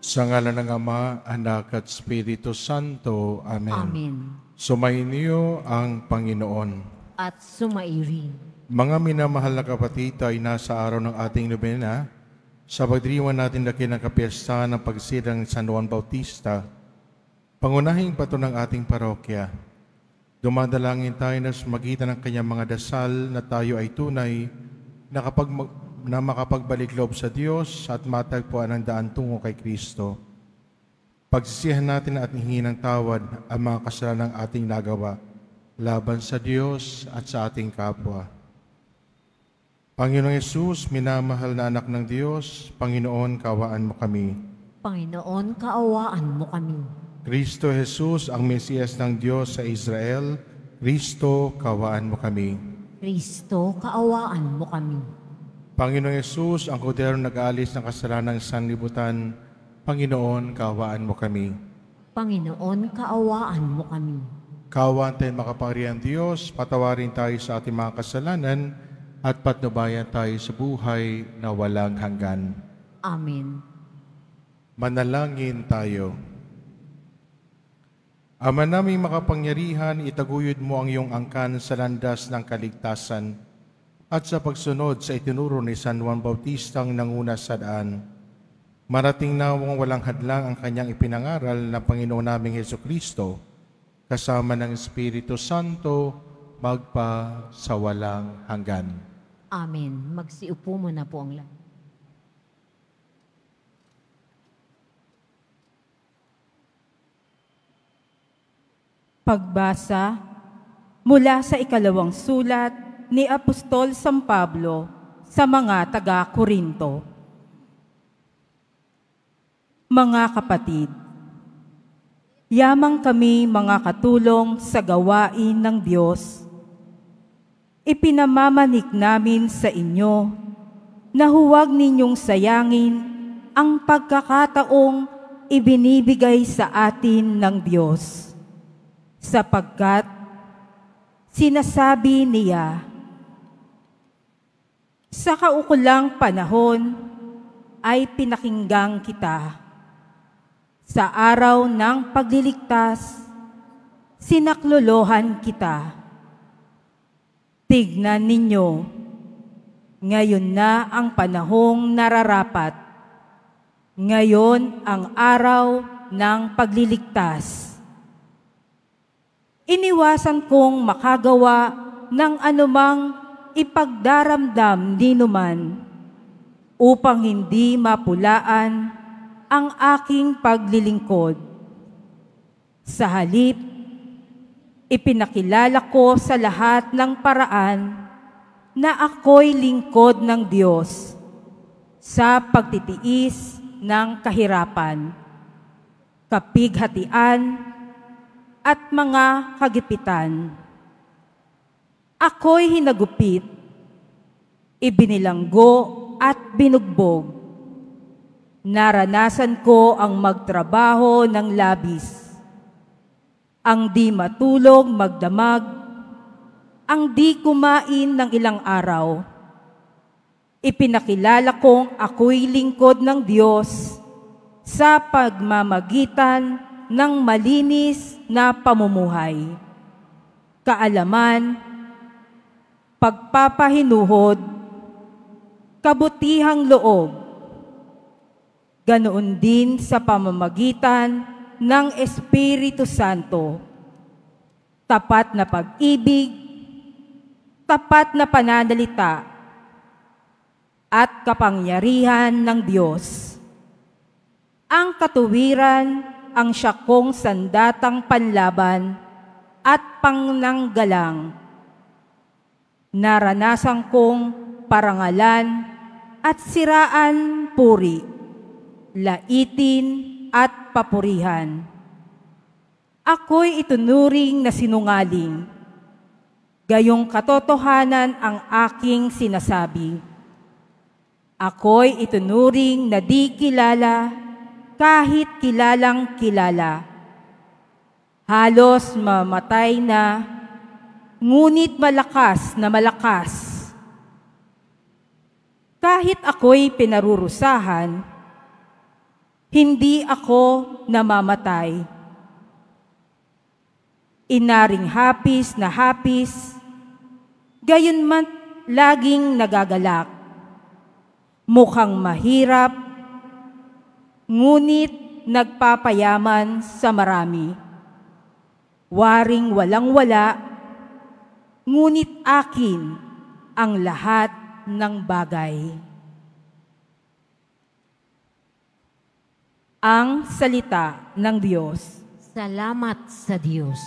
Sa ngalan ng Ama, Anak at Espiritu Santo. Amen. Amen. Sumainyo ang Panginoon. At sumairin. Mga minamahal na kapatid, ay nasa araw ng ating nobena sa pagdiriwang natin dakilang kapiyastahan ng pagsilang San Juan Bautista, pangunahing pato ng ating parokya. Dumadalangin tayo na sa magitan ng kanyang mga dasal na tayo ay tunay na makapagbalik loob sa Diyos at matagpuan ang daan tungo kay Kristo. Pagsisihan natin at hingin ng tawad ang mga kasalanan ng ating nagawa laban sa Diyos at sa ating kapwa. Panginoong Yesus, minamahal na anak ng Diyos, Panginoon, kaawaan mo kami. Panginoon, kaawaan mo kami. Kristo Jesus, ang Mesiyas ng Diyos sa Israel, Kristo, kaawaan mo kami. Kristo, kaawaan mo kami. Panginoong Yesus, ang kuderong nag-aalis ng kasalanan ng sanlibutan, Panginoon, kaawaan mo kami. Panginoon, kaawaan mo kami. Kaawaan tayo makapangyarihang Diyos, patawarin tayo sa ating mga kasalanan, at patnubayan tayo sa buhay na walang hanggan. Amen. Manalangin tayo. Ama naming makapangyarihan, itaguyod mo ang iyong angkan sa landas ng kaligtasan at sa pagsunod sa itinuro ni San Juan Bautistang nanguna sa daan. Marating nawang walang hadlang ang kanyang ipinangaral na Panginoon naming Hesukristo, kasama ng Espiritu Santo, magpa sa walang hanggan. Amen. Magsiupo mo na po ang lahat. Pagbasa mula sa ikalawang sulat ni Apostol San Pablo sa mga taga-Korinto. Mga kapatid, yamang kami mga katulong sa gawain ng Diyos. Ipinamamanik namin sa inyo na huwag ninyong sayangin ang pagkakataong ibinibigay sa atin ng Diyos. Sapagkat sinasabi niya, sa kaukulang panahon ay pinakinggan kita. Sa araw ng pagliligtas, sinaklolohan kita. Tignan ninyo, ngayon na ang panahong nararapat. Ngayon ang araw ng pagliligtas. Iniwasan kong makagawa ng anumang ipagdaramdam ninuman upang hindi mapulaan ang aking paglilingkod. Sa halip, ipinakilala ko sa lahat ng paraan na ako'y lingkod ng Diyos sa pagtitiis ng kahirapan, kapighatian, at mga kagipitan. Ako'y hinagupit, ibinilanggo at binugbog. Naranasan ko ang magtrabaho ng labis, ang di matulog magdamag, ang di kumain ng ilang araw. Ipinakilala kong ako'y lingkod ng Diyos sa pagmamagitan ng malinis na pamumuhay, kaalaman, pagpapahinuhod, kabutihang loob, ganoon din sa pamamagitan ng Espiritu Santo, tapat na pag-ibig, tapat na pananalita, at kapangyarihan ng Diyos. Ang katuwiran ang siyakong sandatang panlaban at pangnanggalang. Naranasan kong parangalan at siraan puri, laitin at papurihan. Ako'y itunuring na sinungaling. Gayong katotohanan ang aking sinasabi. Ako'y itunuring na di kilala kahit kilalang kilala. Halos mamatay na, ngunit malakas na malakas. Kahit ako'y pinarurusahan, hindi ako namamatay. Inaring hapis na hapis, gayon man laging nagagalak. Mukhang mahirap, ngunit nagpapayaman sa marami. Waring walang-wala, ngunit akin ang lahat ng bagay. Ang salita ng Diyos. Salamat sa Diyos.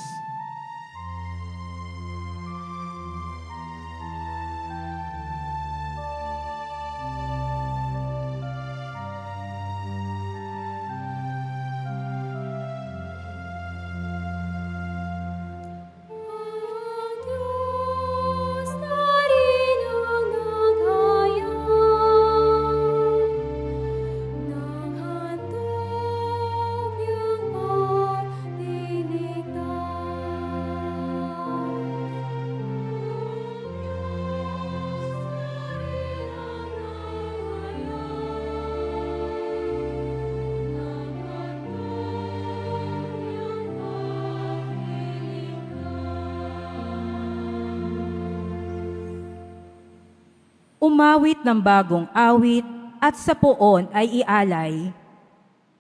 Umawit ng bagong awit at sa poon ay ialay,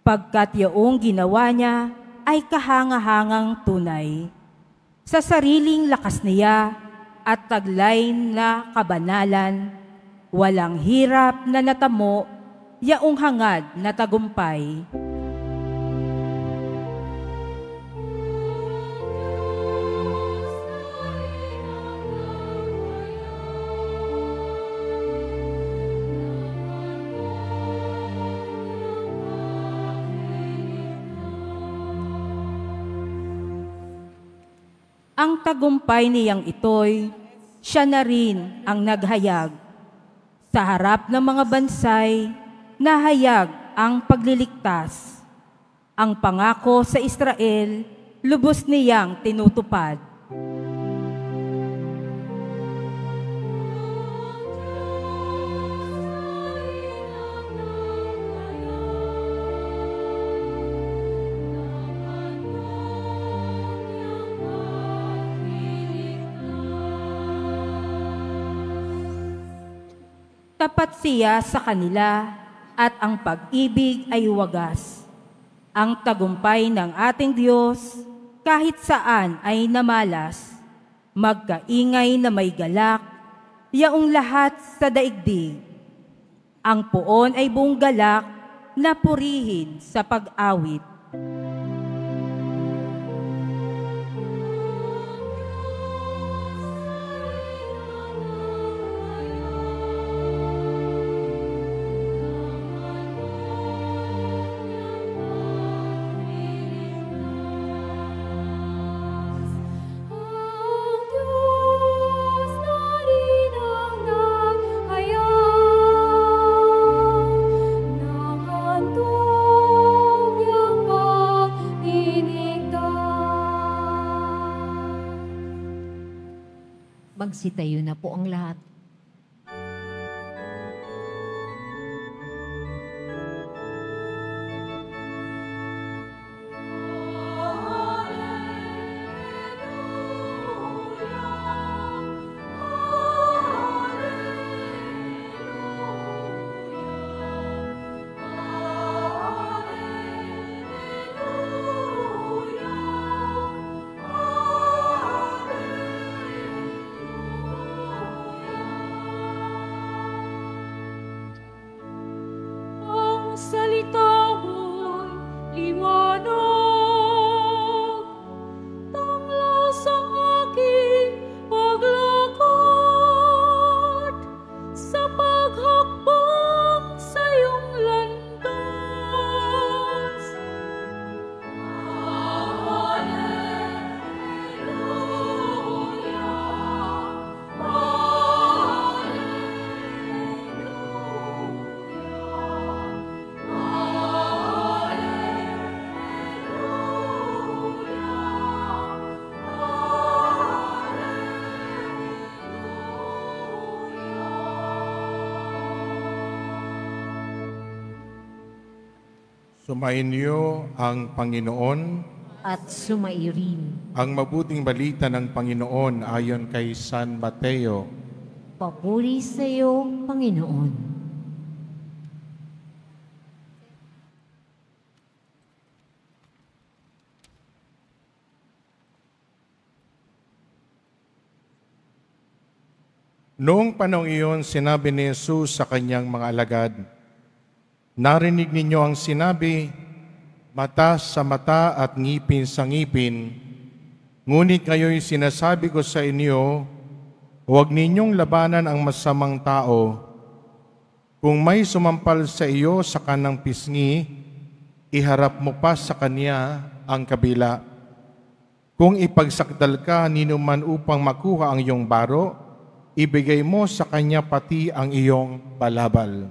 pagkat yaong ginawa niya ay kahangahangang tunay. Sa sariling lakas niya at taglay na kabanalan, walang hirap na natamo, yaong hangad na tagumpay. Ang tagumpay niyang ito'y, siya na rin ang naghayag. Sa harap ng mga bansay, nahayag ang pagliligtas. Ang pangako sa Israel, lubos niyang tinutupad. Tapat siya sa kanila at ang pag-ibig ay wagas. Ang tagumpay ng ating Diyos kahit saan ay namalas. Magkaingay na may galak, yaong lahat sa daigdig. Ang poon ay buong galak na purihin sa pag-awit. Magsitayo na po ang lahat. Sumainyo ang Panginoon. At sumairin. Ang mabuting balita ng Panginoon ayon kay San Mateo. Papuri sa iyo, Panginoon. Noong panahon iyon, sinabi ni Jesus sa kanyang mga alagad, "Narinig ninyo ang sinabi, mata sa mata at ngipin sa ngipin. Ngunit ngayon sinasabi ko sa inyo, huwag ninyong labanan ang masamang tao. Kung may sumampal sa iyo sa kanang pisngi, iharap mo pa sa kanya ang kabila. Kung ipagsakdal ka ninuman upang makuha ang iyong baro, ibigay mo sa kanya pati ang iyong balabal.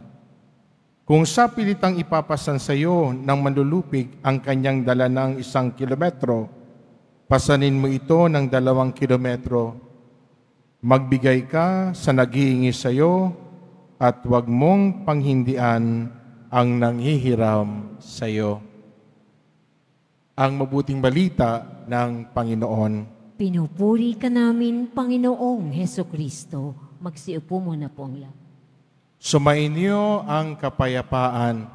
Kung sa pilitang ipapasan sa iyo ng manlulupig ang kanyang dala ng 1 kilometro, pasanin mo ito ng 2 kilometro. Magbigay ka sa naghihingi sa iyo at huwag mong panghindian ang nanghihiram sa iyo." Ang mabuting balita ng Panginoon. Pinupuri ka namin, Panginoong Heso Kristo. Magsiupo muna po ang lahat. Sumainyo ang kapayapaan.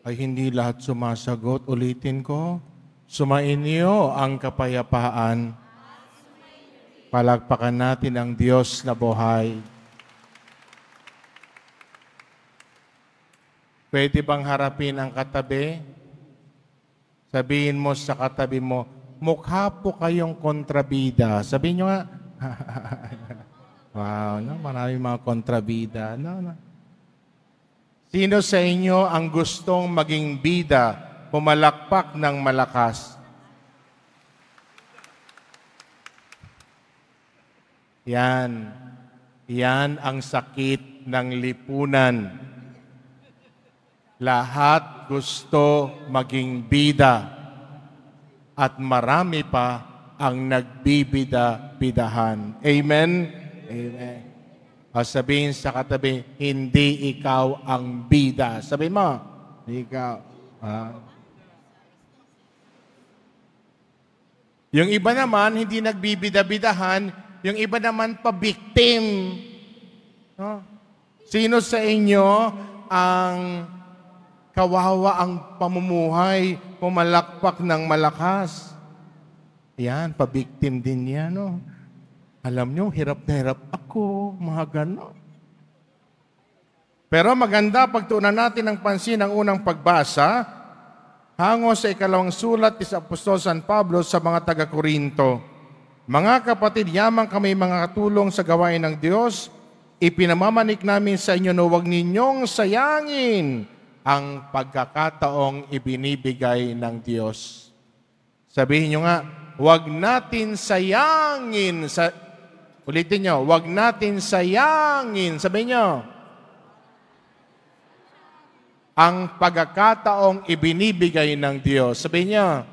Ay hindi lahat sumasagot. Ulitin ko. Sumainyo ang kapayapaan. Palakpakan natin ang Diyos na buhay. Pwede bang harapin ang katabi? Sabihin mo sa katabi mo, "Mukha po kayong kontrabida." Sabihin nyo nga. Wow, no? Maraming mga kontrabida. No. Sino sa inyo ang gustong maging bida, pumalakpak ng malakas? Yan. Yan ang sakit ng lipunan. Lahat gusto maging bida. At marami pa ang nagbibida-bidahan. Amen? Amen. O sabihin sa katabi, hindi ikaw ang bida. Sabihin mo, hindi ikaw. Yung iba naman, hindi nagbibida-bidahan. Yung iba naman pa-victim. No? Sino sa inyo ang kawawa ang pamumuhay, pumalakpak ng malakas? Yan, pa-victim din yan. No? Alam nyo, hirap na hirap ako, mga ganon. Pero maganda, pagtuunan natin ng pansin ang unang pagbasa, hango sa 2 sulat ni Apostol San Pablo sa mga taga-Korinto. "Mga kapatid, yamang kami mga katulong sa gawain ng Diyos, ipinamamanik namin sa inyo na huwag ninyong sayangin ang pagkakataong ibinibigay ng Diyos." Sabihin nyo nga, huwag natin sayangin. Ulitin nyo, huwag natin sayangin. Sabihin nyo, ang pagkakataong ibinibigay ng Diyos. Sabihin nyo,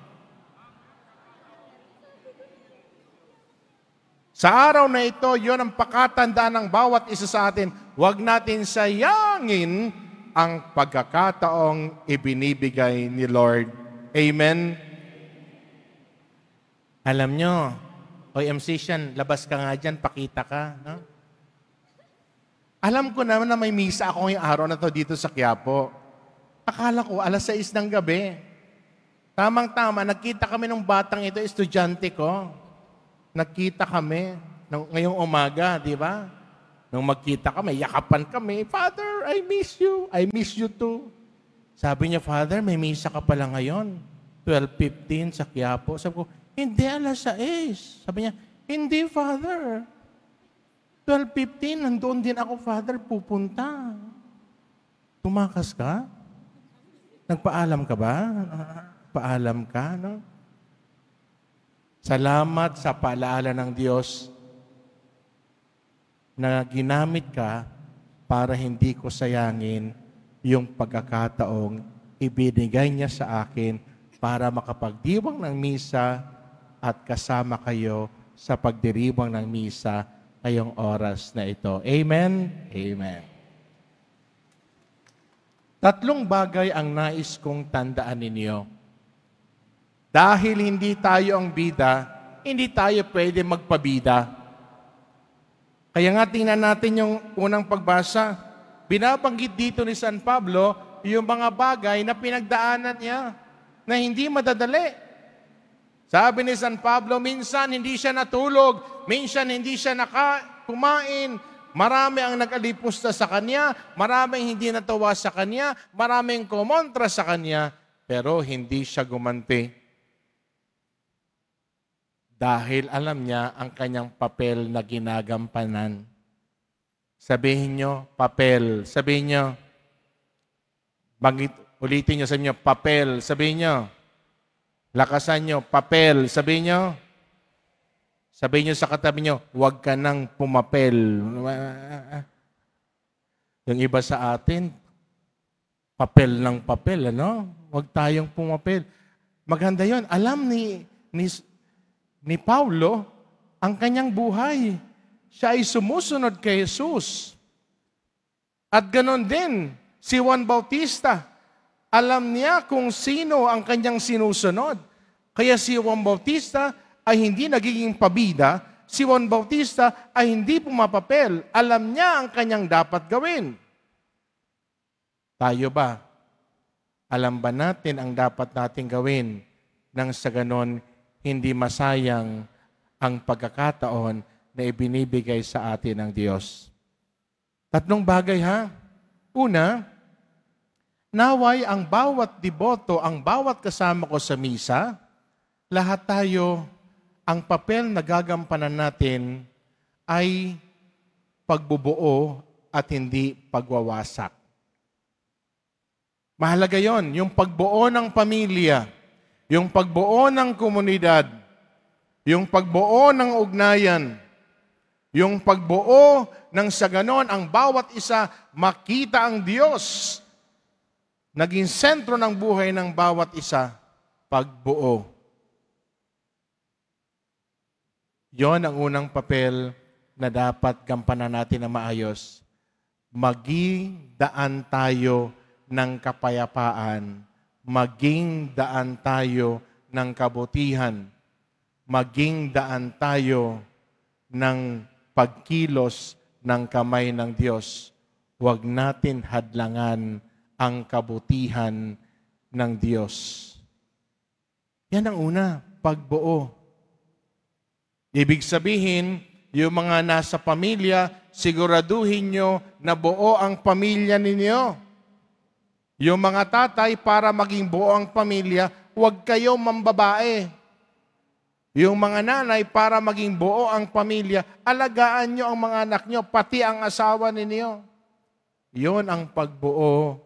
sa araw na ito, yun ang pakatandaan ng bawat isa sa atin. Huwag natin sayangin ang pagkakataong ibinibigay ni Lord. Amen? Alam nyo, Oy, musician, labas ka nga dyan, pakita ka. No? Alam ko naman na may misa ako ngayong araw na to dito sa Quiapo. Akala ko, 6:00 ng gabi. Tamang-tama, nagkita kami ng batang ito, estudyante ko. Nagkita kami ngayong umaga, di ba? Nung magkita kami, yakapan kami, "Father, I miss you. I miss you too." Sabi niya, "Father, may misa ka pala ngayon. 12:15 sa Quiapo." Sabi ko, "Hindi, 6:00. Sabi niya, "Hindi, Father. 12:15, nandoon din ako, Father, pupunta." Tumakas ka? Nagpaalam ka ba? Paalam ka, no? Salamat sa paalaala ng Diyos na ginamit ka para hindi ko sayangin yung pagkakataong ibinigay niya sa akin para makapagdiwang ng misa at kasama kayo sa pagdiriwang ng misa ngayong oras na ito. Amen? Amen. Tatlong bagay ang nais kong tandaan ninyo. Dahil hindi tayo ang bida, hindi tayo pwede magpabida. Kaya nga tingnan natin yung unang pagbasa. Binabanggit dito ni San Pablo yung mga bagay na pinagdaanan niya na hindi madadali. Sabi ni San Pablo, minsan hindi siya natulog, minsan hindi siya kumain, marami ang nag-alipusta sa kanya, maraming hindi natawa sa kanya, maraming kumontra sa kanya, pero hindi siya gumanti. Dahil alam niya ang kanyang papel na ginagampanan. Sabihin niyo, papel. Sabihin niyo, ulitin niyo sa inyo, papel. Sabihin niyo, lakasan niyo, papel. Sabihin niyo, sabihin niyo sa katabi niyo, huwag ka nang pumapel. Yung iba sa atin, papel ng papel, ano? Huwag tayong pumapel. Maganda yon. Alam ni Paulo ang kanyang buhay. Siya ay sumusunod kay Jesus. At ganon din, si Juan Bautista. Alam niya kung sino ang kanyang sinusunod. Kaya si Juan Bautista ay hindi nagiging pabida, si Juan Bautista ay hindi pumapapel. Alam niya ang kanyang dapat gawin. Tayo ba? Alam ba natin ang dapat nating gawin nang sa ganon hindi masayang ang pagkakataon na ibinibigay sa atin ng Diyos? Tatlong bagay ha. Una, naway ang bawat deboto, ang bawat kasama ko sa misa, lahat tayo, ang papel na gagampanan natin ay pagbubuo at hindi pagwawasak. Mahalaga yon, yung pagbuo ng pamilya, yung pagbuo ng komunidad, yung pagbuo ng ugnayan, yung pagbuo ng sa ganon ang bawat isa makita ang Diyos. Naging sentro ng buhay ng bawat isa, pagbuo. Yon ang unang papel na dapat gampanan natin na maayos. Maging daan tayo ng kapayapaan. Maging daan tayo ng kabutihan. Maging daan tayo ng pagkilos ng kamay ng Diyos. Huwag natin hadlangan ang kabutihan ng Diyos. Yan ang una, pagbuo. Ibig sabihin, yung mga nasa pamilya, siguraduhin nyo na buo ang pamilya ninyo. Yung mga tatay, para maging buo ang pamilya, huwag kayo mambabae. Yung mga nanay, para maging buo ang pamilya, alagaan nyo ang mga anak nyo, pati ang asawa ninyo. Yon ang pagbuo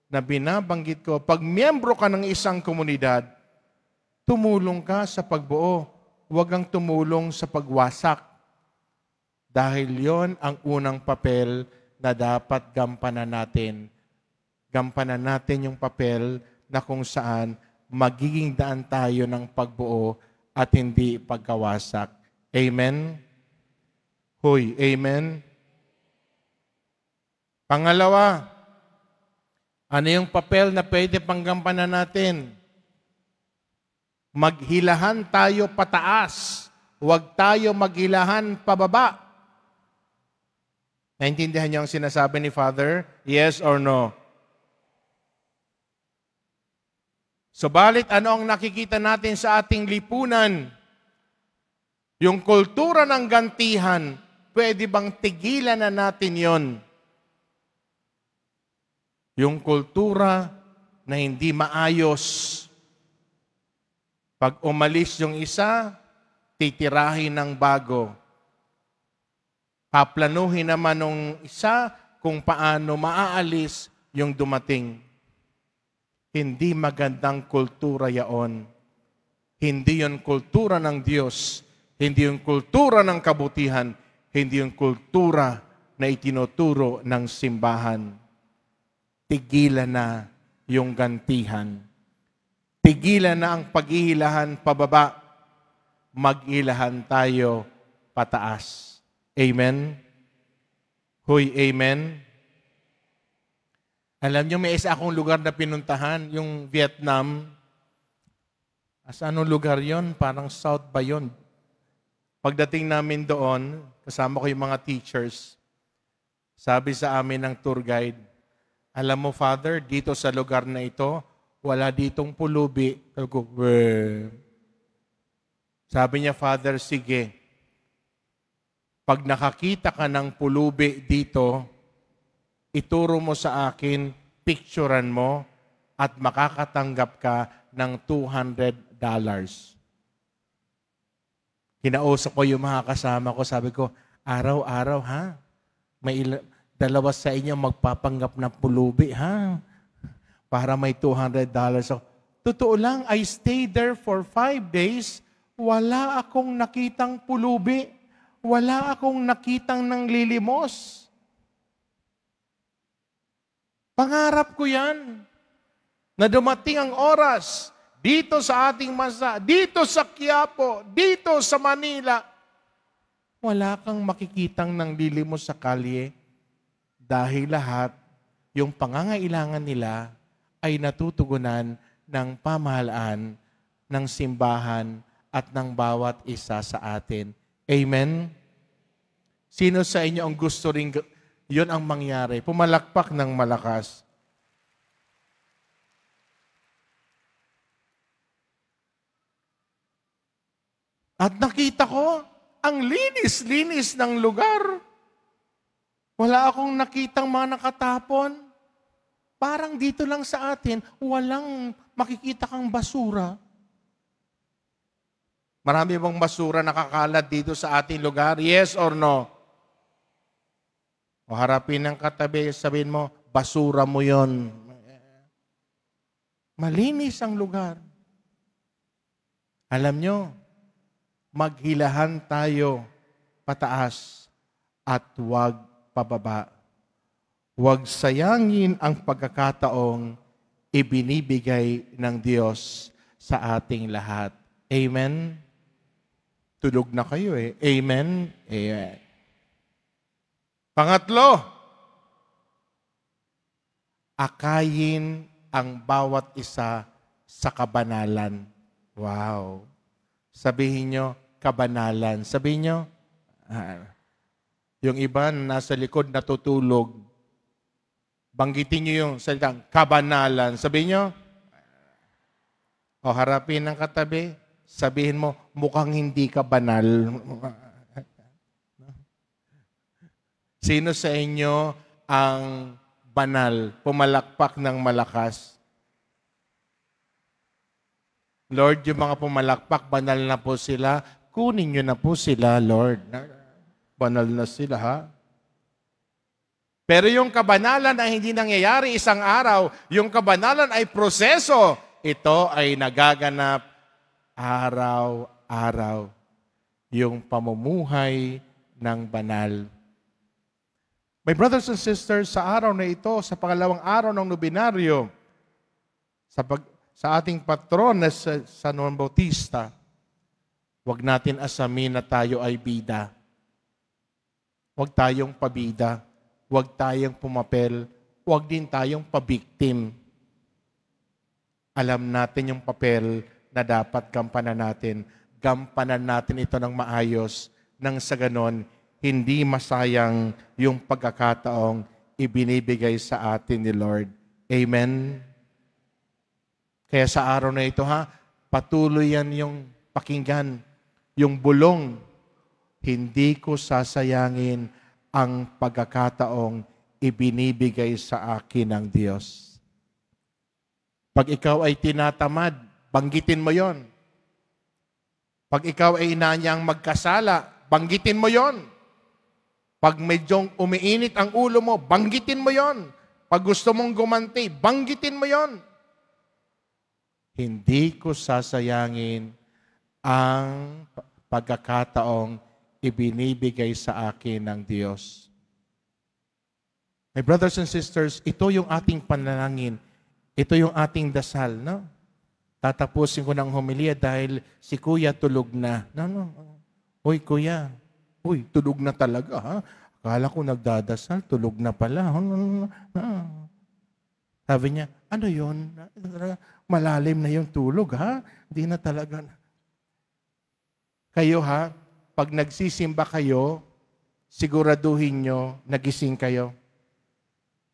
na binabanggit ko. Pag miyembro ka ng isang komunidad, tumulong ka sa pagbuo. Huwag kang tumulong sa pagwasak. Dahil yon ang unang papel na dapat gampanan natin. Gampanan natin yung papel na kung saan magiging daan tayo ng pagbuo at hindi pagkawasak. Amen? Hoy, amen? Pangalawa, ano yung papel na pwede panggampanan natin? Maghilahan tayo pataas. Huwag tayo maghilahan pababa. Naintindihan niyo ang sinasabi ni Father? Yes or no? Subalit, ano ang nakikita natin sa ating lipunan? Yung kultura ng gantihan, pwede bang tigilan na natin yon? Yung kultura na hindi maayos. Pag umalis yung isa, titirahin ng bago. Paplanuhin naman ng isa kung paano maaalis yung dumating. Hindi magandang kultura yaon. Hindi yon kultura ng Diyos. Hindi yung kultura ng kabutihan. Hindi yung kultura na itinuturo ng simbahan. Tigilan na yung gantihan. Tigilan na ang paghihilahan pababa. Maghilahan tayo pataas. Amen? Hoy, amen? Alam niyo, may isa akong lugar na pinuntahan, yung Vietnam. Anong lugar yon? Parang South ba yun? Pagdating namin doon, kasama ko yung mga teachers, sabi sa amin ng tour guide, alam mo, Father, dito sa lugar na ito, wala ditong pulubi. Sabi ko, sabi niya, Father, sige. Pag nakakita ka ng pulubi dito, ituro mo sa akin, picturean mo, at makakatanggap ka ng $200. Kinausap ko yung mga kasama ko, sabi ko, araw-araw ha, may dalawa sa inyo magpapanggap ng pulubi ha, para may $200. So, totoo lang, I stayed there for 5 days, wala akong nakitang pulubi, wala akong nakitang nanglilimos. Pangarap ko yan, na dumating ang oras, dito sa ating bansa, dito sa Quiapo, dito sa Manila, wala kang makikitang nanglilimos sa kalye dahil lahat, yung pangangailangan nila ay natutugunan ng pamahalaan, ng simbahan, at ng bawat isa sa atin. Amen? Sino sa inyo ang gusto rin yun ang mangyari? Pumalakpak ng malakas. At nakita ko, ang linis-linis ng lugar. Wala akong nakitang mga nakatapon. Parang dito lang sa atin, walang makikita kang basura. Marami bang basura nakakalat dito sa ating lugar? Yes or no? O harapin ng katabi, sabihin mo, basura mo yon. Malinis ang lugar. Alam nyo, maghilahan tayo pataas at huwag pababa. Huwag sayangin ang pagkakataong ibinibigay ng Diyos sa ating lahat. Amen? Tulog na kayo eh. Amen? Amen. Pangatlo, akayin ang bawat isa sa kabanalan. Wow. Sabihin nyo, kabanalan. Sabihin nyo, yung iba nasa likod natutulog. Banggitin nyo yung salitang kabanalan. Sabihin nyo, o harapin ng katabi, sabihin mo, mukhang hindi ka banal. Sino sa inyo ang banal, pumalakpak ng malakas? Lord, yung mga pumalakpak, banal na po sila. Kunin nyo na po sila, Lord. Banal na sila, ha? Pero yung kabanalan ay hindi nangyayari isang araw. Yung kabanalan ay proseso. Ito ay nagaganap araw-araw. Yung pamumuhay ng banal. My brothers and sisters, sa araw na ito, sa pangalawang araw ng nobinaryo, sa ating patron na San Juan Bautista, huwag natin asamin na tayo ay bida. Huwag tayong pabida. Huwag tayong pumapel. Huwag din tayong pabiktim. Alam natin yung papel na dapat gampanan natin. Gampanan natin ito ng maayos nang sa ganon, hindi masayang yung pagkakataong ibinibigay sa atin ni Lord. Amen? Kaya sa araw na ito, patuloy yan yung pakinggan, yung bulong. Hindi ko sasayangin ang pagkakataong ibinibigay sa akin ng Diyos. Pag ikaw ay tinatamad, banggitin mo yon. Pag ikaw ay inanyang magkasala, banggitin mo yon. Pag medyong umiinit ang ulo mo, banggitin mo yon. Pag gusto mong gumanti, banggitin mo yon. Hindi ko sasayangin ang pagkakataong ibinibigay sa akin ng Diyos. My brothers and sisters, ito yung ating panalangin. Ito yung ating dasal, no? Tatapusin ko ng homilia dahil si Kuya tulog na. No. Uy, Kuya. Uy, tulog na talaga, ha? Akala ko nagdadasal, tulog na pala. Sabi niya, ano yun? Malalim na yung tulog, ha? Hindi na talaga. Kayo, ha? Pag nagsisimba kayo, siguraduhin nyo, nagising kayo.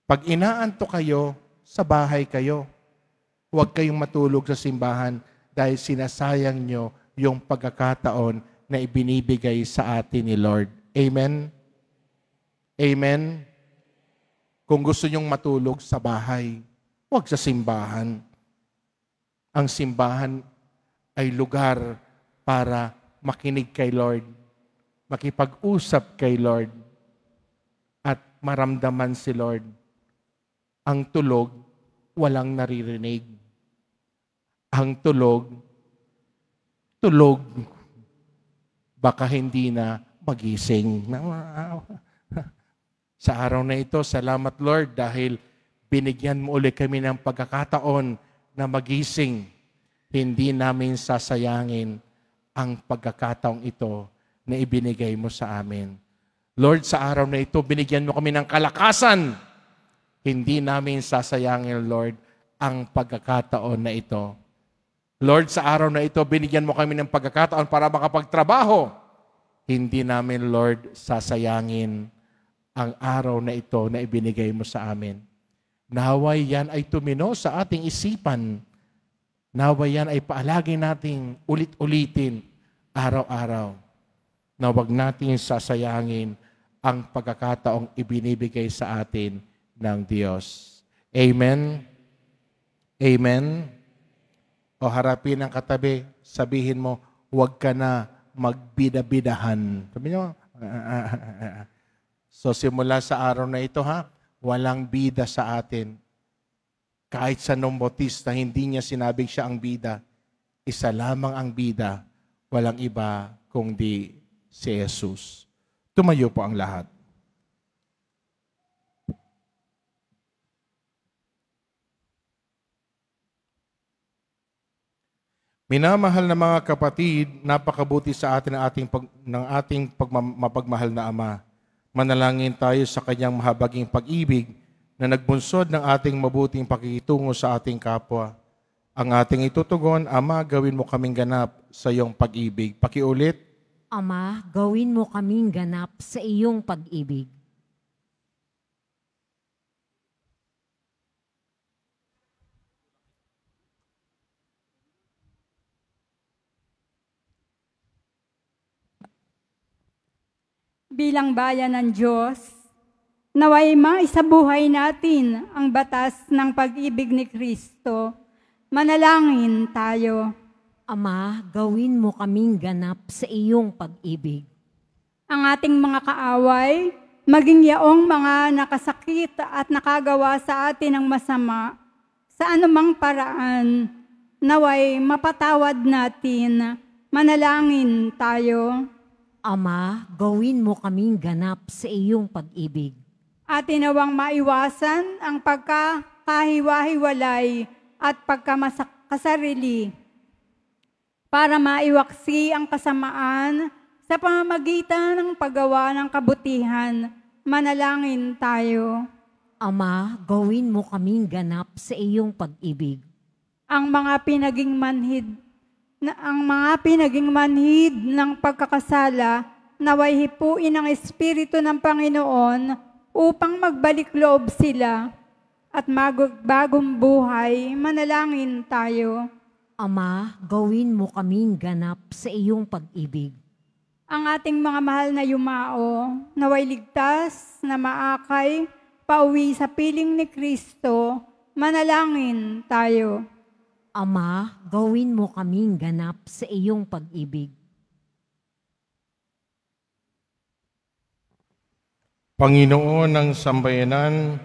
Pag inaantok kayo, sa bahay kayo. Huwag kayong matulog sa simbahan dahil sinasayang nyo yung pagkakataon na ibinibigay sa atin ni Lord. Amen? Amen? Kung gusto nyong matulog sa bahay, huwag sa simbahan. Ang simbahan ay lugar para makinig kay Lord, makipag-usap kay Lord, at maramdaman si Lord. Ang tulog, walang naririnig. Ang tulog, baka hindi na magising. Sa araw na ito, salamat Lord dahil binigyan mo ulit kami ng pagkakataon na magising. Hindi namin sasayangin ang pagkakataong ito na ibinigay mo sa amin. Lord, sa araw na ito, binigyan mo kami ng kalakasan. Hindi namin sasayangin, Lord, ang pagkakataon na ito. Lord, sa araw na ito, binigyan mo kami ng pagkakataon para makapagtrabaho. Hindi namin, Lord, sasayangin ang araw na ito na ibinigay mo sa amin. Naway yan ay tumino sa ating isipan. Naway yan ay paalagin nating ulit-ulitin araw-araw na huwag natin sasayangin ang pagkakataong ibinibigay sa atin ng Diyos. Amen? Amen? O harapin ang katabi, sabihin mo, huwag ka na magbida-bidahan. Sabi niyo, so simula sa araw na ito, ha, walang bida sa atin. Kahit sa Nong Bautista, hindi niya sinabing siya ang bida. Isa lamang ang bida, walang iba kundi si Jesus. Tumayo po ang lahat. Minamahal na mga kapatid, napakabuti sa atin ng ating mapagmahal na Ama. Manalangin tayo sa kanyang mahabaging pag-ibig na nagbunsod ng ating mabuting pakikitungo sa ating kapwa. Ang ating itutugon, Ama, gawin mo kaming ganap sa iyong pag-ibig. Pakiulit. Ama, gawin mo kaming ganap sa iyong pag-ibig. Bilang bayan ng Diyos, naway maisabuhay natin ang batas ng pag-ibig ni Kristo. Manalangin tayo. Ama, gawin mo kaming ganap sa iyong pag-ibig. Ang ating mga kaaway, maging yaong mga nakasakit at nakagawa sa atin ng masama, sa anumang paraan, naway mapatawad natin. Manalangin tayo. Ama, gawin mo kaming ganap sa iyong pag-ibig. Atin nawang maiwasan ang pagkakahiwa-hiwalay at pagkamasarili para maiwaksi ang kasamaan sa pamamagitan ng paggawa ng kabutihan. Manalangin tayo. Ama, gawin mo kaming ganap sa iyong pag-ibig. Ang mga pinaging manhid ng pagkakasala, naway hipuin ng Espiritu ng Panginoon upang magbalik loob sila at magbagong buhay. Manalangin tayo. Ama, gawin mo kaming ganap sa iyong pag-ibig. Ang ating mga mahal na yumao, naway ligtas na maakay, pauwi sa piling ni Kristo. Manalangin tayo. Ama, gawin mo kaming ganap sa iyong pag-ibig. Panginoon ng sambayanan,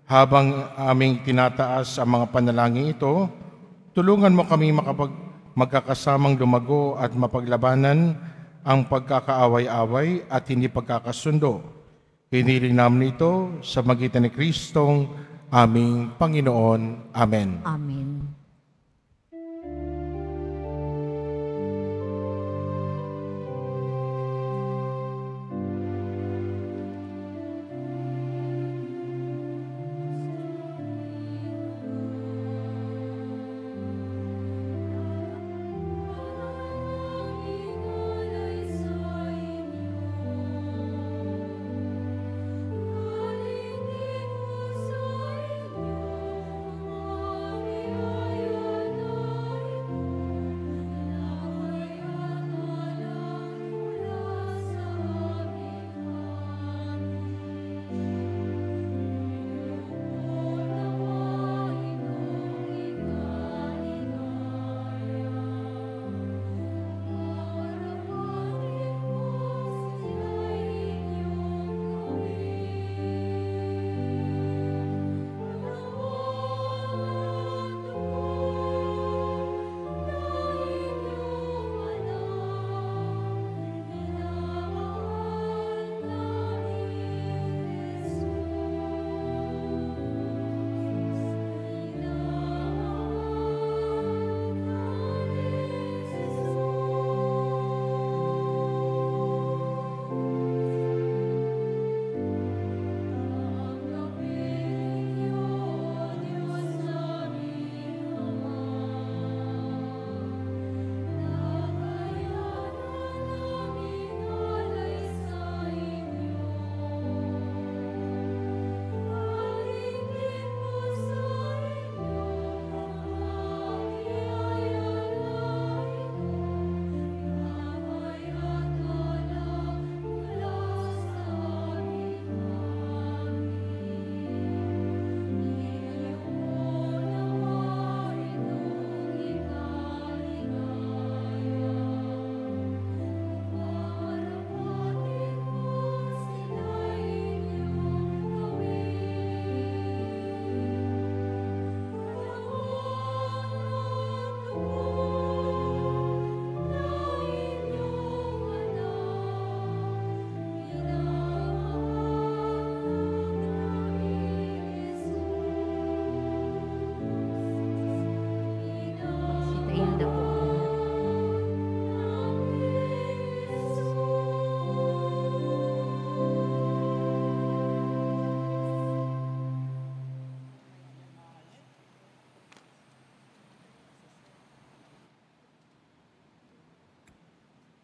habang aming tinataas ang mga panalangin ito, tulungan mo kami magkakasamang lumago at mapaglabanan ang pagkakaaway-away at hindi pagkakasundo. Hiniling namin ito sa magitan ni Kristong aming Panginoon. Amen. Amen.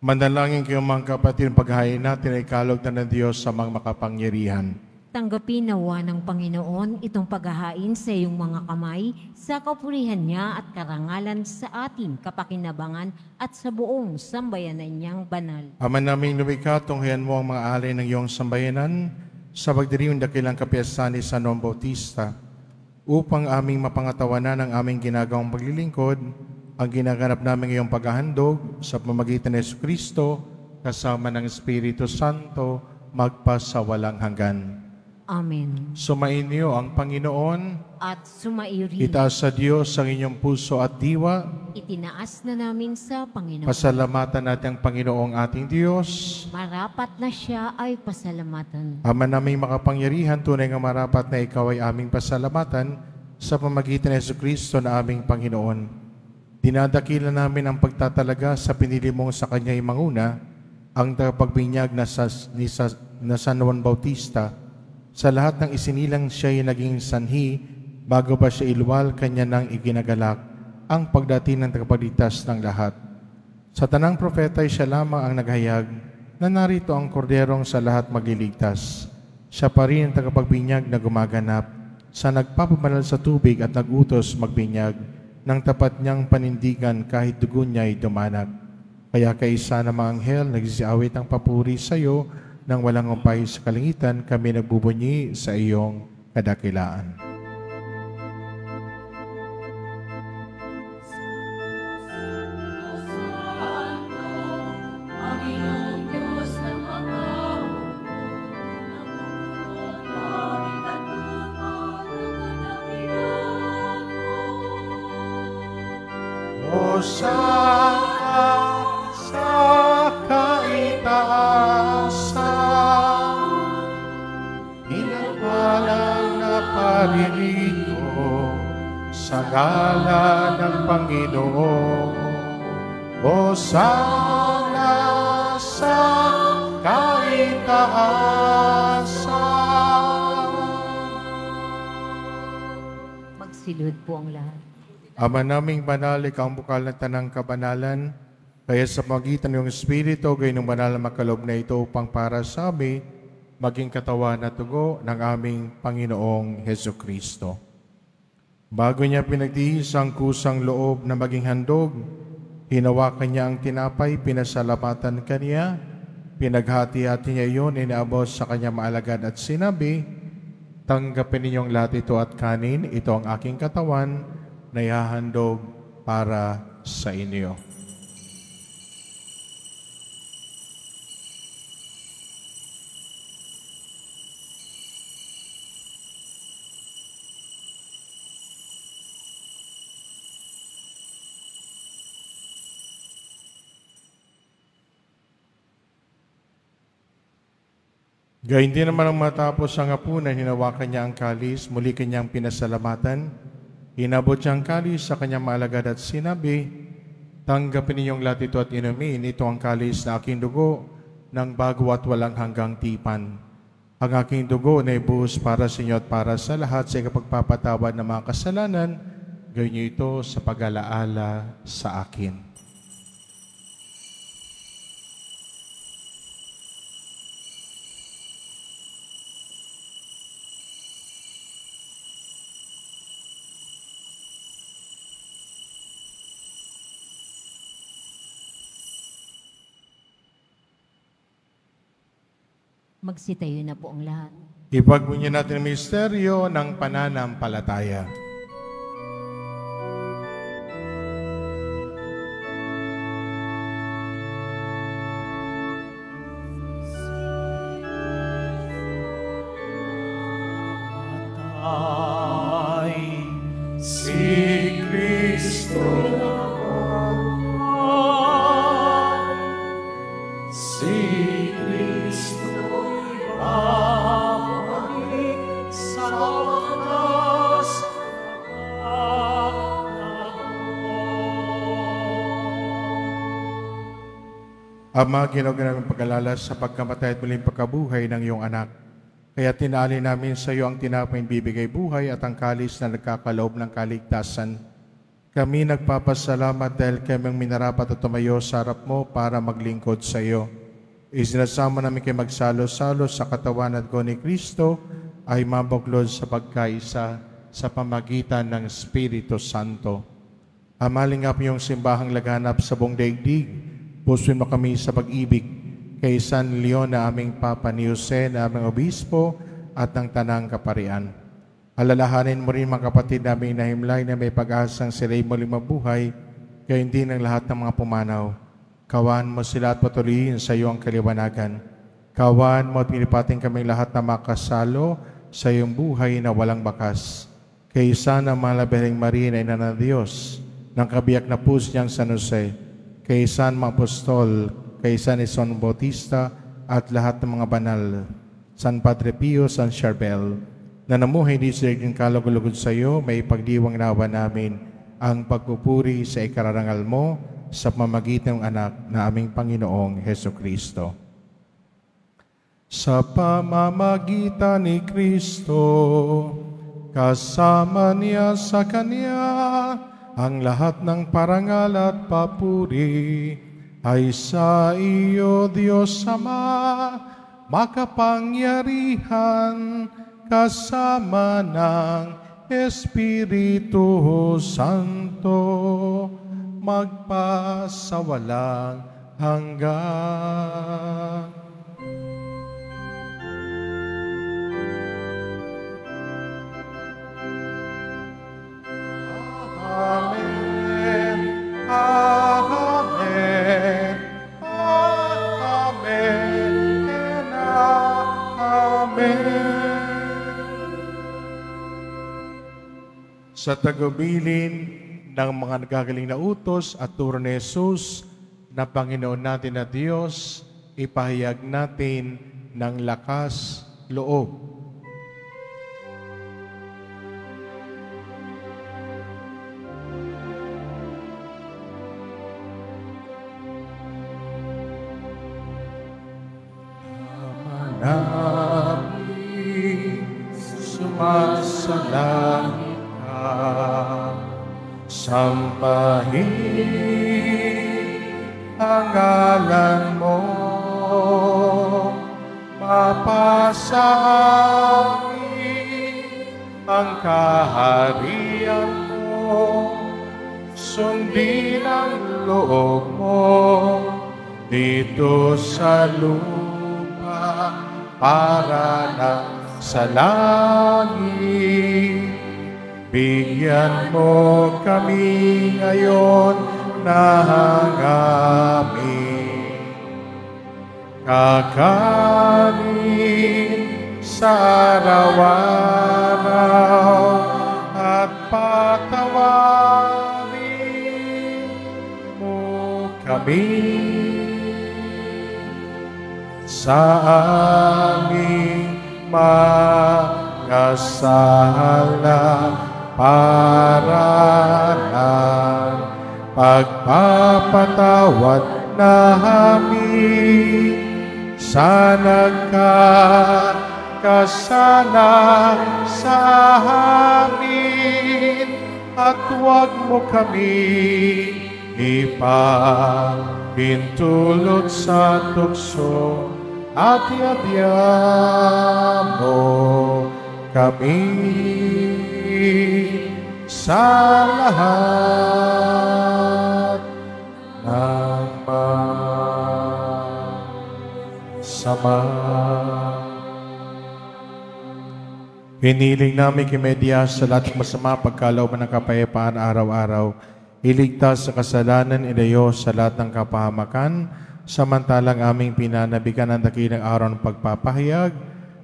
Manalangin kayo mga kapatid, paghahain natin ay kalog na ng Diyos sa mga makapangyarihan. Tanggapin nawa ng Panginoon itong paghahain sa iyong mga kamay sa kapurihan niya at karangalan sa ating kapakinabangan at sa buong sambayanan niyang banal. Ama naming lumikha, tunghayan mo ang mga alay ng iyong sambayanan sa pagdiriwang dakilang kapiyasan ni San Juan Bautista upang aming mapangatawanan ang aming ginagawang paglilingkod, ang ginaganap namin ngayong paghahandog sa pamamagitan ni Jesucristo kasama ng Espiritu Santo magpasawalang hanggan. Amen. Sumainyo ang Panginoon, At sumairi, itaas sa Diyos ang inyong puso at diwa. itinaas na namin sa Panginoon. Pasalamatan natin ang Panginoong ating Diyos. Marapat na siya ay pasalamatan. Ama naming makapangyarihan, tunay nga marapat na ikaw ay aming pasalamatan sa pamamagitan ni Jesucristo na aming Panginoon. Dinadakila namin ang pagtatalaga sa pinili mong sa Kanya manguna, ang tagapagbinyag na San Juan Bautista. Sa lahat ng isinilang siya ay naging sanhi, bago pa siya ilwal, Kanya nang iginagalak ang pagdating ng tagapagligtas ng lahat. Sa tanang propeta ay siya lamang ang naghayag na narito ang korderong sa lahat magliligtas. Siya pa rin ang tagapagbinyag na gumaganap sa nagpapabanal sa tubig at nagutos magbinyag ng tapat niyang panindigan kahit dugo niya ay dumanag. Kaya kaisa ng mga anghel nagsisiawit ang papuri sa iyo nang walang umpay sa kalangitan, kami nagbubunyi sa iyong kadakilaan. Hosana sa kaitaasan, pinagpalang na paririto sa ngalan ng Panginoon. Hosana sa kaitaasan. Magsilod po ang lahat. Ama naming banal, ikaw ang bukal ng tanang kabanalan, kaya sa magitan ng Espiritu, gayon ng banal na makaloob na ito upang para sa amin, maging katawan at tugo ng aming Panginoong Hesukristo. Bago niya pinagtihis ang kusang loob na maging handog, hinawakan niya ang tinapay, pinasalamatan kaniya, pinaghati-hati niya iyon, inaabot sa kanya maalagad at sinabi, tanggapin ninyong lahat ito at kanin, ito ang aking katawan, na ihahandog para sa inyo. Gayun din naman ang matapos ang hapunan, hinawakan niya ang kalis, muli kanyang pinasalamatan. Inabot niya ang kalis sa kanyang maalagad at sinabi, tanggapin ninyong lahat ito at inumin, ito ang kalis na aking dugo ng bago at walang hanggang tipan. Ang aking dugo na ibuhos para sa inyo at para sa lahat sa ikapagpapatawad ng mga kasalanan, gawin niyo ito sa pag-alaala sa akin. Magsitayo na po ang lahat. Ipagbunyan natin ang misteryo ng pananampalataya. Si Kristo Ama, ginawag namin pag-alala sa pagkamatay at muling pagkabuhay ng iyong anak. Kaya tinali namin sa iyo ang tinapay bibigay buhay at ang kalis na nagkakaloob ng kaligtasan. Kami nagpapasalamat dahil kaming minarapat at tumayo sa harap mo para maglingkod sa iyo. Isinasama namin kayo magsalo-salo sa katawan at dugo ni Kristo ay mabuklod sa pagkaisa sa pamagitan ng Espiritu Santo. Amaling nga po yung simbahang laganap sa buong daigdig. Pusoin mo kami sa pag-ibig kay San Leon na aming Papa ni Jose na aming Obispo at ng Tanang Kaparian. Alalahanin mo rin mga kapatid namin na himlay na may pag-asang sila'y muling mabuhay, kaya hindi ng lahat ng mga pumanaw. Kawan mo sila at patuloyin sa iyo ang kaliwanagan. Kawan mo at pinipating kaming lahat na makasalo sa iyong buhay na walang bakas. Kay sana mahal na Birheng Maria na ina ng Diyos, ng kabiyak na puso niyang San Jose, kay San mga Apostol, kay San Ison Bautista at lahat ng mga banal, San Padre Pio, San Charbel, na namuhay di sa naging kalugulugod sa iyo, may pagdiwang nawa namin ang pagpupuri sa ikararangal mo sa pamamagitan ng anak na aming Panginoong Heso Kristo. Sa pamamagitan ni Kristo, kasama niya sa Kanya, ang lahat ng parangal at papuri ay sa iyo, Diyos Ama, makapangyarihan, kasama ng Espiritu Santo, magpasawalang hanggan. Amen. Amen. Amen. Amen. Sa tagubilin ng mga nagagaling na utos at turo ni Jesus na Panginoon natin na Diyos, ipahayag natin ng lakas loob. Namin sumasalangit sampahin ang ngalan mo, mapasa amin ang kaharian mo, sundin ang loob mo dito sa lupa para na sa langit. Bigyan mo kami ngayon ng aming kakanin sa araw-araw at patawarin mo kami sa aming mga sala para ng pagpapatawad namin sa nagkakasala sa amin, at huwag mo kami ipahintulot sa tukso, at iadya mo kami sa lahat ng masama. Hiniling namin kimedya sa lahat ng masama pagkalooban ng kapayapaan araw-araw. Iligtas sa kasalanan, ilayo sa lahat ng kapahamakan, samantalang aming pinanabigan ang dakilang araw ng pagpapahayag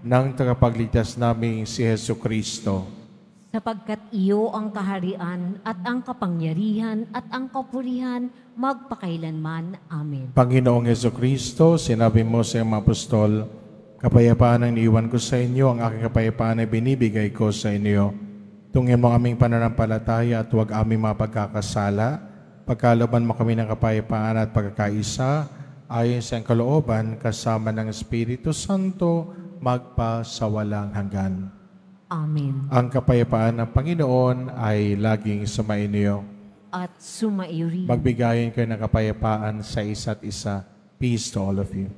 ng tagapagligtas naming si Heso Kristo. Sapagkat iyo ang kaharian at ang kapangyarihan at ang kapurihan magpakailanman. Amen. Panginoong Heso Kristo, sinabi mo sa iyong mga apostol, kapayapaan ang iniwan ko sa inyo, ang aking kapayapaan ay binibigay ko sa inyo. Tungin mo aming pananampalataya at huwag aming mapagkakasala. Pagkalooban mo kami ng kapayapaan at pagkakaisa, ayon sa iyong kalooban, kasama ng Espiritu Santo, magpasawalang hanggan. Amen. Ang kapayapaan ng Panginoon ay laging sumainyo. at sumairi. Magbigayin kayo ng kapayapaan sa isa't isa. Peace to all of you.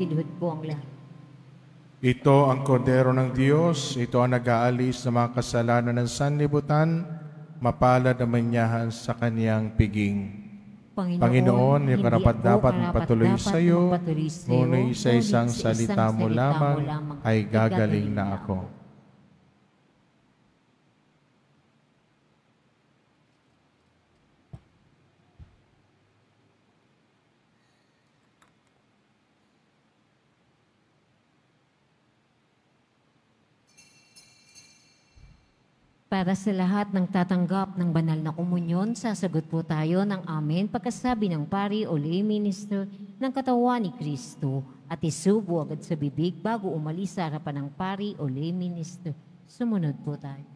Magsilhod po ang lahat. Ito ang kordero ng Diyos, ito ang nag-aalis ng mga kasalanan ng sanlibutan, mapalad ang manyahan sa kaniyang piging. Panginoon, yung karapat-dapat magpatuloy sa iyo, ngunit sa isang salita mo lamang ay gagaling na ako. Para sa lahat ng tatanggap ng banal na komunyon, sasagot po tayo ng amen pagkasabi ng pari o lay minister ng katawan ni Kristo at isubo agad sa bibig bago umalis sa harapan ng pari o lay minister. Sumunod po tayo.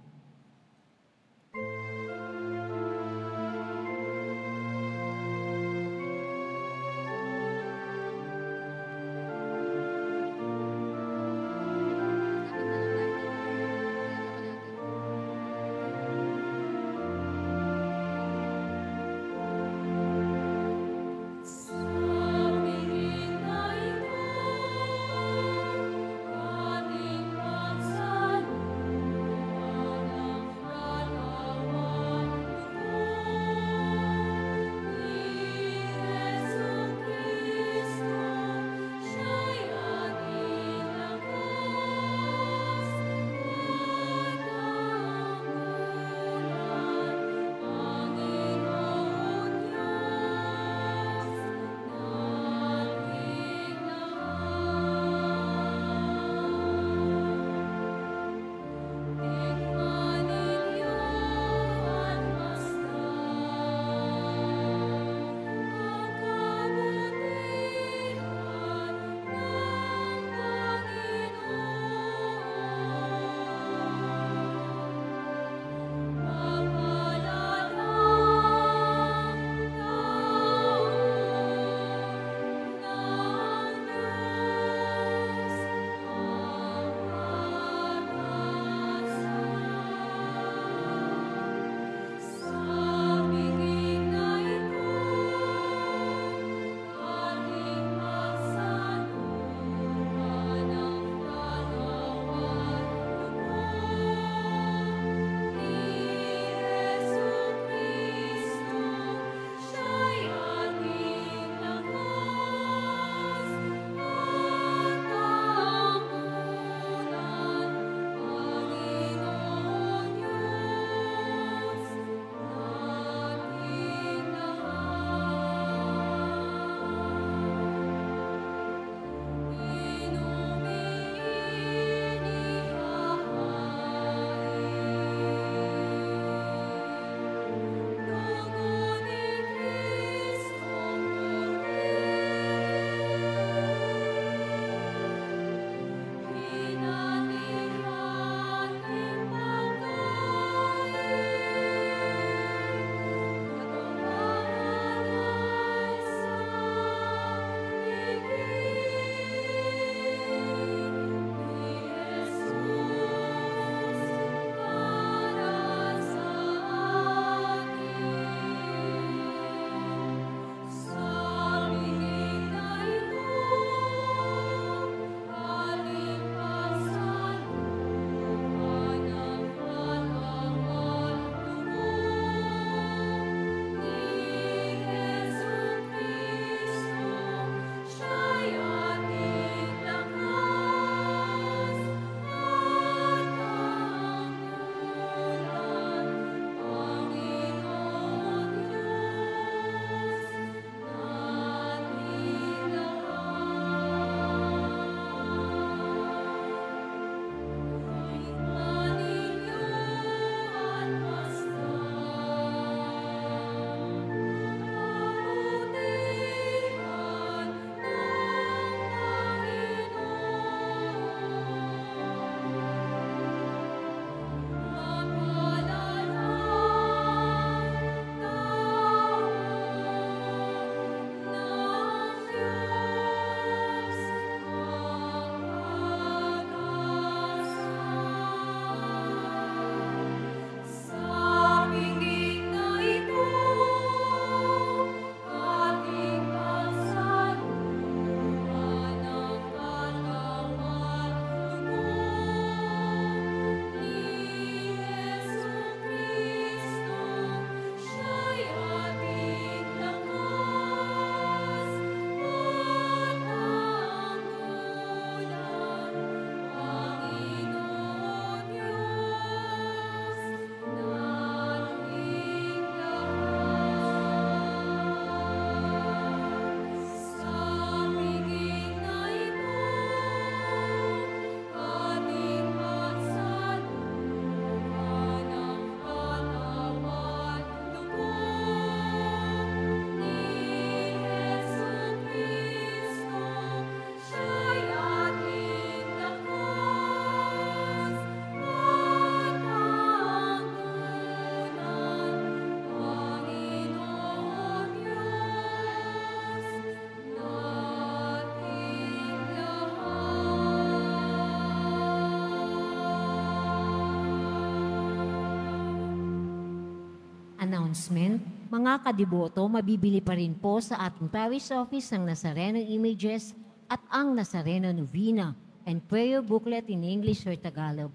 Announcement, mga kadiboto, mabibili pa rin po sa ating parish office ang Nazareno Images at ang Nazareno Novena and prayer booklet in English or Tagalog.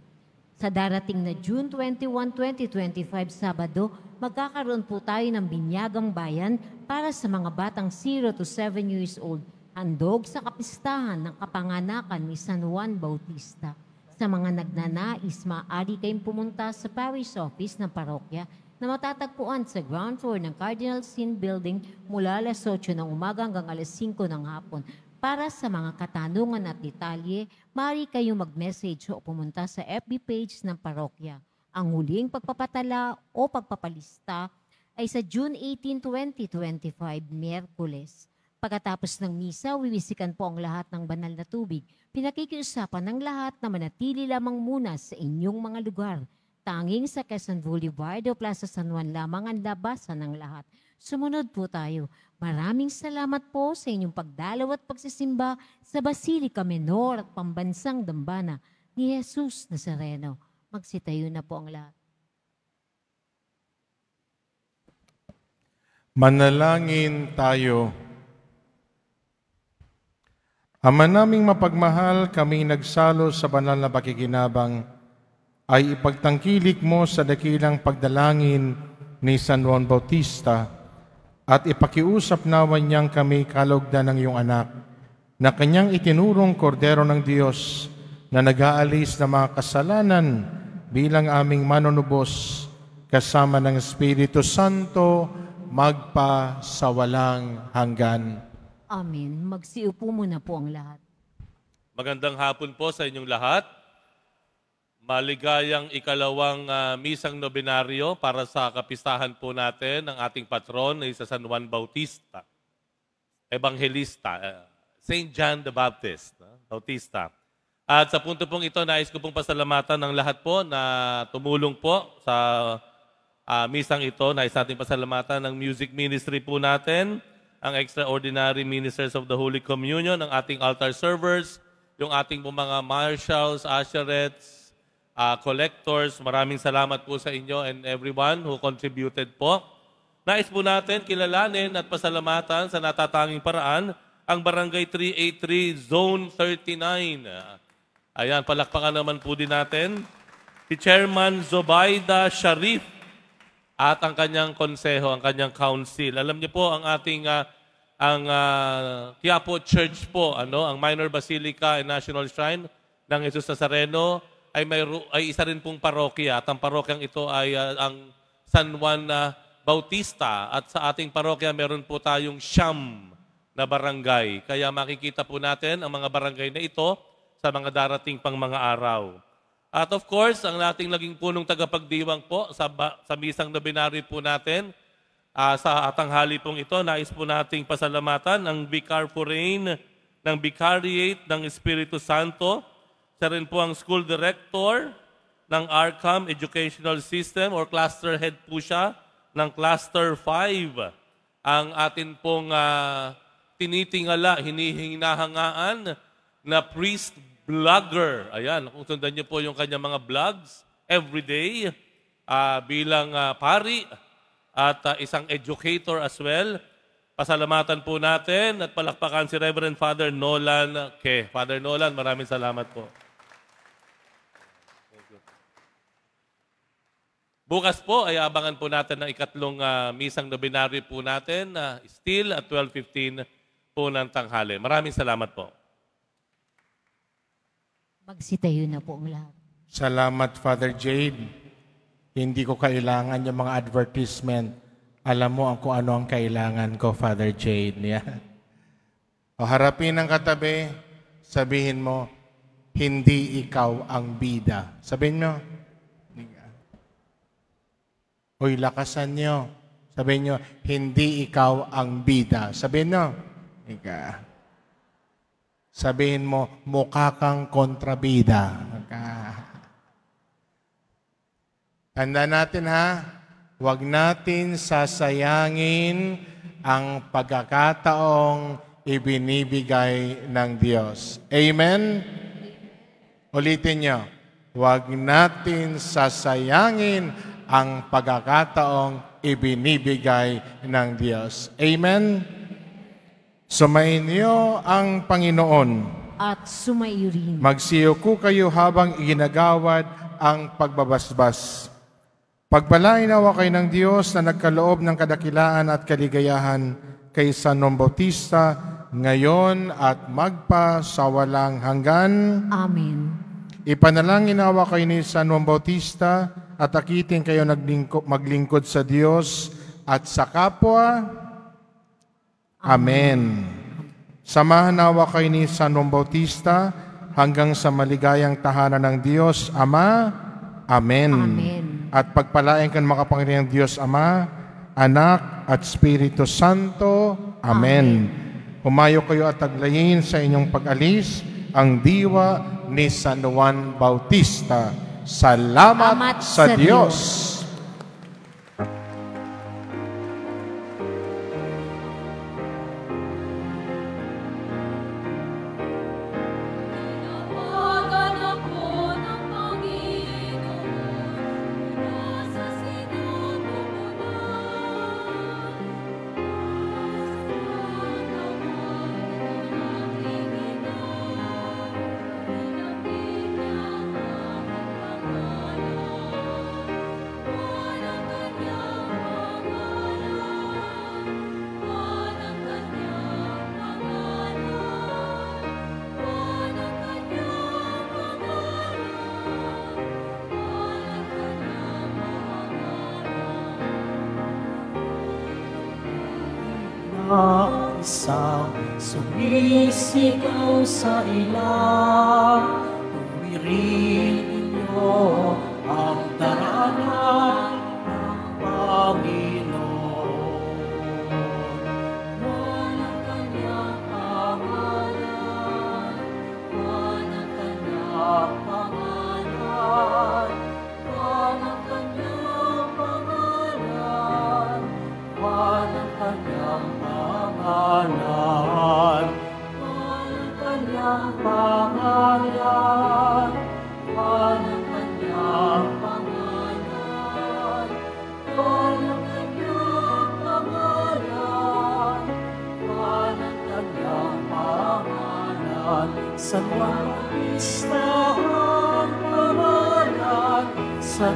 Sa darating na June 21, 2025, Sabado, magkakaroon po tayo ng Binyagang Bayan para sa mga batang 0 to 7 years old, handog sa kapistahan ng kapanganakan ni San Juan Bautista. Sa mga nagnanais, maaari kayong pumunta sa parish office ng parokya na matatagpuan sa ground floor ng Cardinal Sin Building mula alas 8 ng umaga hanggang alas 5 ng hapon. Para sa mga katanungan at detalye, maaari kayong mag-message o pumunta sa FB page ng parokya. Ang huling pagpapatala o pagpapalista ay sa June 18, 2025, Miyerkules. Pagkatapos ng misa, wiwisikan po ang lahat ng banal na tubig. Pinakikiusapan ng lahat na manatili lamang muna sa inyong mga lugar. Tanging sa Quezon Boulevard o Plaza San Juan lamang ang labasan ng lahat. Sumunod po tayo. Maraming salamat po sa inyong pagdalaw at pagsisimba sa Basilica Menor at Pambansang Dambana ni Jesus Nazareno. Magsitayo na po ang lahat. Manalangin tayo. Ama naming mapagmahal, kami nagsalo sa banal na pakikinabang, ay ipagtangkilik mo sa dakilang pagdalangin ni San Juan Bautista at ipakiusap nawan niyang kami kalugdan ng iyong anak na kanyang itinurong kordero ng Diyos na nag-aalis ng mga kasalanan bilang aming manunubos kasama ng Espiritu Santo magpa sa walang hanggan. Amen. Magsiupo muna po ang lahat. Magandang hapon po sa inyong lahat. Maligayang ikalawang misang nobenaryo para sa kapistahan po natin ng ating patron na sa San Juan Bautista, Evangelista, St. John the Baptist, Bautista. At sa punto pong ito, nais ko pong pasalamatan ng lahat po na tumulong po sa misang ito. Nais natin pasalamatan ng music ministry po natin, ang extraordinary ministers of the Holy Communion, ang ating altar servers, yung ating po mga marshals, usherettes, collectors. Maraming salamat po sa inyo and everyone who contributed po. Nais po natin kilalanin at pasalamatan sa natatanging paraan ang Barangay 383 Zone 39. Ayan, palakpakan naman po din natin si Chairman Zobaida Sharif at ang kanyang konseho, ang kanyang council. Alam niyo po ang ating Quiapo Church po, ang Minor Basilica and National Shrine ng Jesus Nazareno ay isa rin pong parokya at ang parokyang ito ay ang San Juan Bautista at sa ating parokya meron po tayong 9 na barangay. Kaya makikita po natin ang mga barangay na ito sa mga darating pang mga araw. At of course, ang nating naging punong tagapagdiwang po sa misang nobenary po natin, sa tanghali pong ito, nais po nating pasalamatan ang Vicar Forain ng Vicariate ng Espiritu Santo. Siya rin po ang School Director ng Arkham Educational System or Cluster Head po siya ng Cluster 5. Ang atin pong tinitingala, hinihinahangaan na priest vlogger. Ayan, kung sundan niyo po yung kanyang mga vlogs everyday bilang pari at isang educator as well. Pasalamatan po natin at palakpakan si Reverend Father Nolan Ke. Father Nolan, maraming salamat po. Bukas po ay abangan po natin ang ikatlong misang nobenary po natin, still at 12:15 po ng tanghali. Maraming salamat po. Magsitayo na po ang lahat. Salamat, Father Jade. Hindi ko kailangan yung mga advertisement. Alam mo kung ano ang kailangan ko, Father Jade. Yeah. O harapin ang katabi, sabihin mo, hindi ikaw ang bida. Sabihin mo, uy, lakasan nyo. Sabihin nyo, hindi ikaw ang bida. Sabihin nyo, sabihin mo, mukha kang kontrabida. Tanda natin ha, huwag natin sasayangin ang pagkakataong ibinibigay ng Diyos. Amen? Ulitin nyo, huwag natin sasayangin ang pagkakataong ibinibigay ng Diyos. Amen? Sumainyo ang Panginoon. At sumaiyo rin. Magsiyuko kayo habang iginagawad ang pagbabasbas. Pagpalain nawa kayo ng Diyos na nagkaloob ng kadakilaan at kaligayahan kay San Juan Bautista, ngayon at magpa sa walang hanggan. Amen. Ipanalangin nawa kayo ni San Juan Bautista at akitin kayo maglingkod sa Diyos at sa kapwa. Amen. Samahan nawa kayo ni San Juan Bautista hanggang sa maligayang tahanan ng Diyos Ama. Amen. Amen. At pagpalain kan makapangyarihang Diyos Ama, Anak at Espiritu Santo. Amen. Humayo kayo at taglayin sa inyong pag-alis ang diwa ni San Juan Bautista. Salamat sa Diyos. Isang sumisigaw sa ilang, tuwirin ninyo ang daranan ng Panginoon. Walang kanyang pangalan, walang kanyang pangalan, walang kanyang pangalan, walang kanyang pangalan, walang kanyang pangalan, walang kanyang pangalan, walang kanyang pangalan, walang kanyang pangalan. San Juan Bautista ang pangalan, San